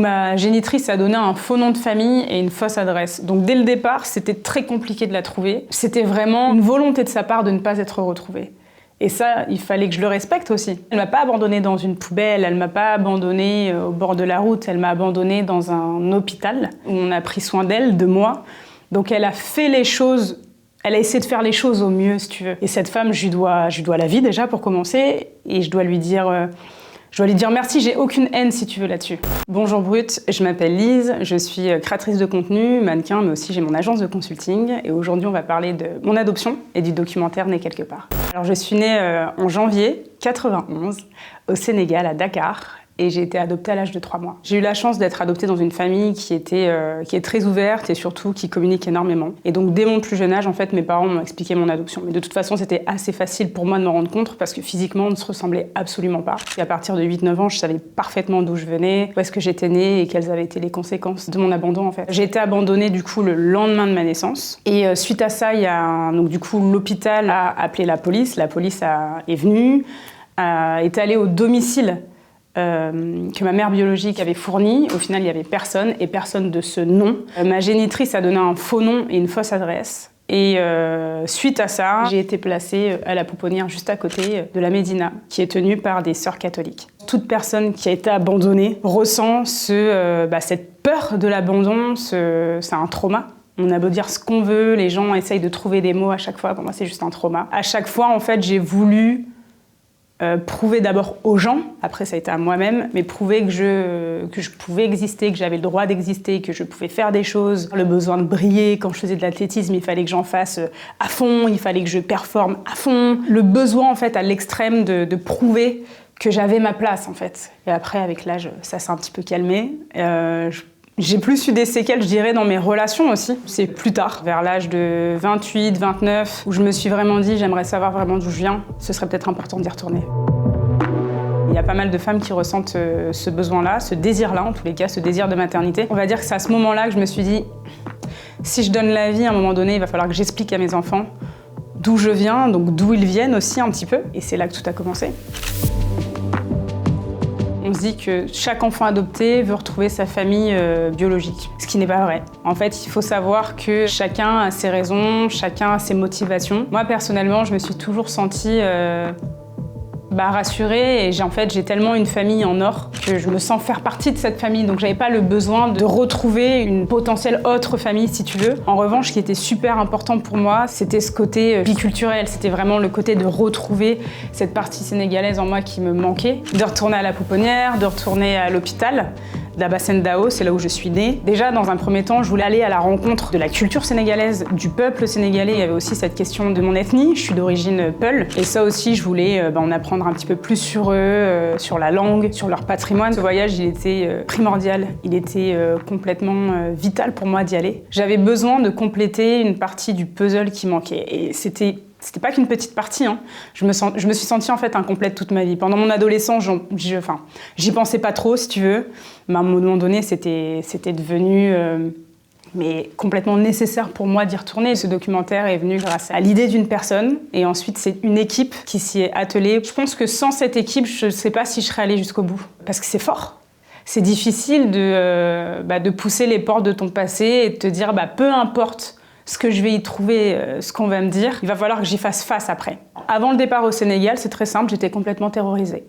Ma génitrice a donné un faux nom de famille et une fausse adresse. Donc dès le départ, c'était très compliqué de la trouver. C'était vraiment une volonté de sa part de ne pas être retrouvée. Et ça, il fallait que je le respecte aussi. Elle m'a pas abandonnée dans une poubelle, elle m'a pas abandonnée au bord de la route, elle m'a abandonnée dans un hôpital où on a pris soin d'elle, de moi. Donc elle a fait les choses, elle a essayé de faire les choses au mieux, si tu veux. Et cette femme, je lui dois la vie déjà pour commencer, et je dois lui dire merci, j'ai aucune haine si tu veux là-dessus. Bonjour Brut, je m'appelle Lise, je suis créatrice de contenu, mannequin, mais aussi j'ai mon agence de consulting. Et aujourd'hui, on va parler de mon adoption et du documentaire Né quelque part. Alors je suis née en janvier 91 au Sénégal, à Dakar. Et j'ai été adoptée à l'âge de 3 mois. J'ai eu la chance d'être adoptée dans une famille qui est très ouverte et surtout qui communique énormément. Et donc dès mon plus jeune âge, en fait, mes parents m'ont expliqué mon adoption. Mais de toute façon, c'était assez facile pour moi de me rendre compte parce que physiquement, on ne se ressemblait absolument pas. Et à partir de 8-9 ans, je savais parfaitement d'où je venais, où est-ce que j'étais née et quelles avaient été les conséquences de mon abandon, en fait. J'ai été abandonnée du coup le lendemain de ma naissance. Et suite à ça, donc du coup, l'hôpital a appelé la police. La police est venue, est allée au domicile que ma mère biologique avait fourni. Au final, il n'y avait personne, et personne de ce nom. Ma génitrice a donné un faux nom et une fausse adresse. Et suite à ça, j'ai été placée à la pouponnière juste à côté de la Médina, qui est tenue par des sœurs catholiques. Toute personne qui a été abandonnée ressent cette peur de l'abandon, c'est un trauma. On a beau dire ce qu'on veut, les gens essayent de trouver des mots à chaque fois. Pour moi, c'est juste un trauma. À chaque fois, en fait, j'ai voulu prouver d'abord aux gens, après ça a été à moi-même, mais prouver que je pouvais exister, que j'avais le droit d'exister, que je pouvais faire des choses. Le besoin de briller, quand je faisais de l'athlétisme, il fallait que j'en fasse à fond, il fallait que je performe à fond. Le besoin en fait à l'extrême de prouver que j'avais ma place en fait. Et après avec l'âge, ça s'est un petit peu calmé. J'ai plus eu des séquelles, je dirais, dans mes relations aussi. C'est plus tard, vers l'âge de 28, 29, où je me suis vraiment dit, j'aimerais savoir vraiment d'où je viens. Ce serait peut-être important d'y retourner. Il y a pas mal de femmes qui ressentent ce besoin-là, ce désir-là, en tous les cas, ce désir de maternité. On va dire que c'est à ce moment-là que je me suis dit, si je donne la vie, à un moment donné, il va falloir que j'explique à mes enfants d'où je viens, donc d'où ils viennent aussi un petit peu. Et c'est là que tout a commencé. On se dit que chaque enfant adopté veut retrouver sa famille biologique, ce qui n'est pas vrai. En fait, il faut savoir que chacun a ses raisons, chacun a ses motivations. Moi, personnellement, je me suis toujours sentie rassurée et j'ai tellement une famille en or que je me sens faire partie de cette famille. Donc, j'avais pas le besoin de retrouver une potentielle autre famille, si tu veux. En revanche, ce qui était super important pour moi, c'était ce côté biculturel. C'était vraiment le côté de retrouver cette partie sénégalaise en moi qui me manquait. De retourner à la pouponnière, de retourner à l'hôpital. D'Abassène Dao, c'est là où je suis née. Déjà, dans un premier temps, je voulais aller à la rencontre de la culture sénégalaise, du peuple sénégalais. Il y avait aussi cette question de mon ethnie. Je suis d'origine Peul. Et ça aussi, je voulais en apprendre un petit peu plus sur eux, sur la langue, sur leur patrimoine. Ce voyage, il était primordial. Il était complètement vital pour moi d'y aller. J'avais besoin de compléter une partie du puzzle qui manquait. Et c'était pas qu'une petite partie, hein. Je me suis sentie en fait incomplète toute ma vie. Pendant mon adolescence, j'y pensais pas trop, si tu veux. Mais à un moment donné, c'était devenu mais complètement nécessaire pour moi d'y retourner. Ce documentaire est venu grâce à l'idée d'une personne. Et ensuite, c'est une équipe qui s'y est attelée. Je pense que sans cette équipe, je ne sais pas si je serais allée jusqu'au bout. Parce que c'est fort. C'est difficile de pousser les portes de ton passé et de te dire peu importe ce que je vais y trouver, ce qu'on va me dire, il va falloir que j'y fasse face après. Avant le départ au Sénégal, c'est très simple, j'étais complètement terrorisée.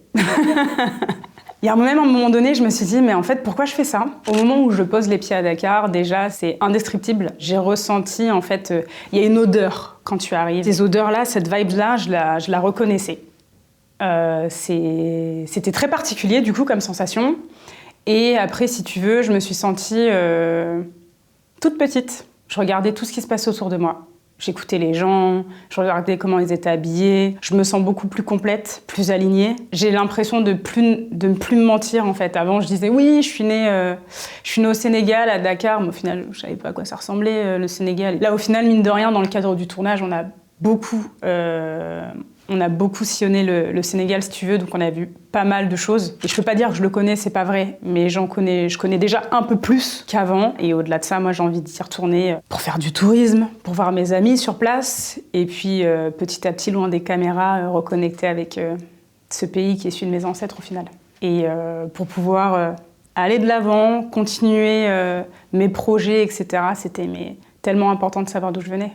Il y a même un moment donné, je me suis dit, mais en fait, pourquoi je fais ça? Au moment où je pose les pieds à Dakar, déjà, c'est indescriptible. J'ai ressenti, en fait, il y a une odeur quand tu arrives. Ces odeurs-là, cette vibe-là, je la reconnaissais. C'était très particulier, du coup, comme sensation. Et après, si tu veux, je me suis sentie toute petite. Je regardais tout ce qui se passait autour de moi. J'écoutais les gens, je regardais comment ils étaient habillés. Je me sens beaucoup plus complète, plus alignée. J'ai l'impression de ne plus me mentir, en fait. Avant, je disais, oui, je suis née au Sénégal, à Dakar. Mais au final, je ne savais pas à quoi ça ressemblait, le Sénégal. Là, au final, mine de rien, dans le cadre du tournage, on a beaucoup sillonné le Sénégal, si tu veux, donc on a vu pas mal de choses. Et je peux pas dire que je le connais, c'est pas vrai, mais je connais déjà un peu plus qu'avant. Et au-delà de ça, moi, j'ai envie d'y retourner pour faire du tourisme, pour voir mes amis sur place, et puis petit à petit, loin des caméras, reconnecter avec ce pays qui est celui de mes ancêtres au final. Et pour pouvoir aller de l'avant, continuer mes projets, etc. C'était tellement important de savoir d'où je venais.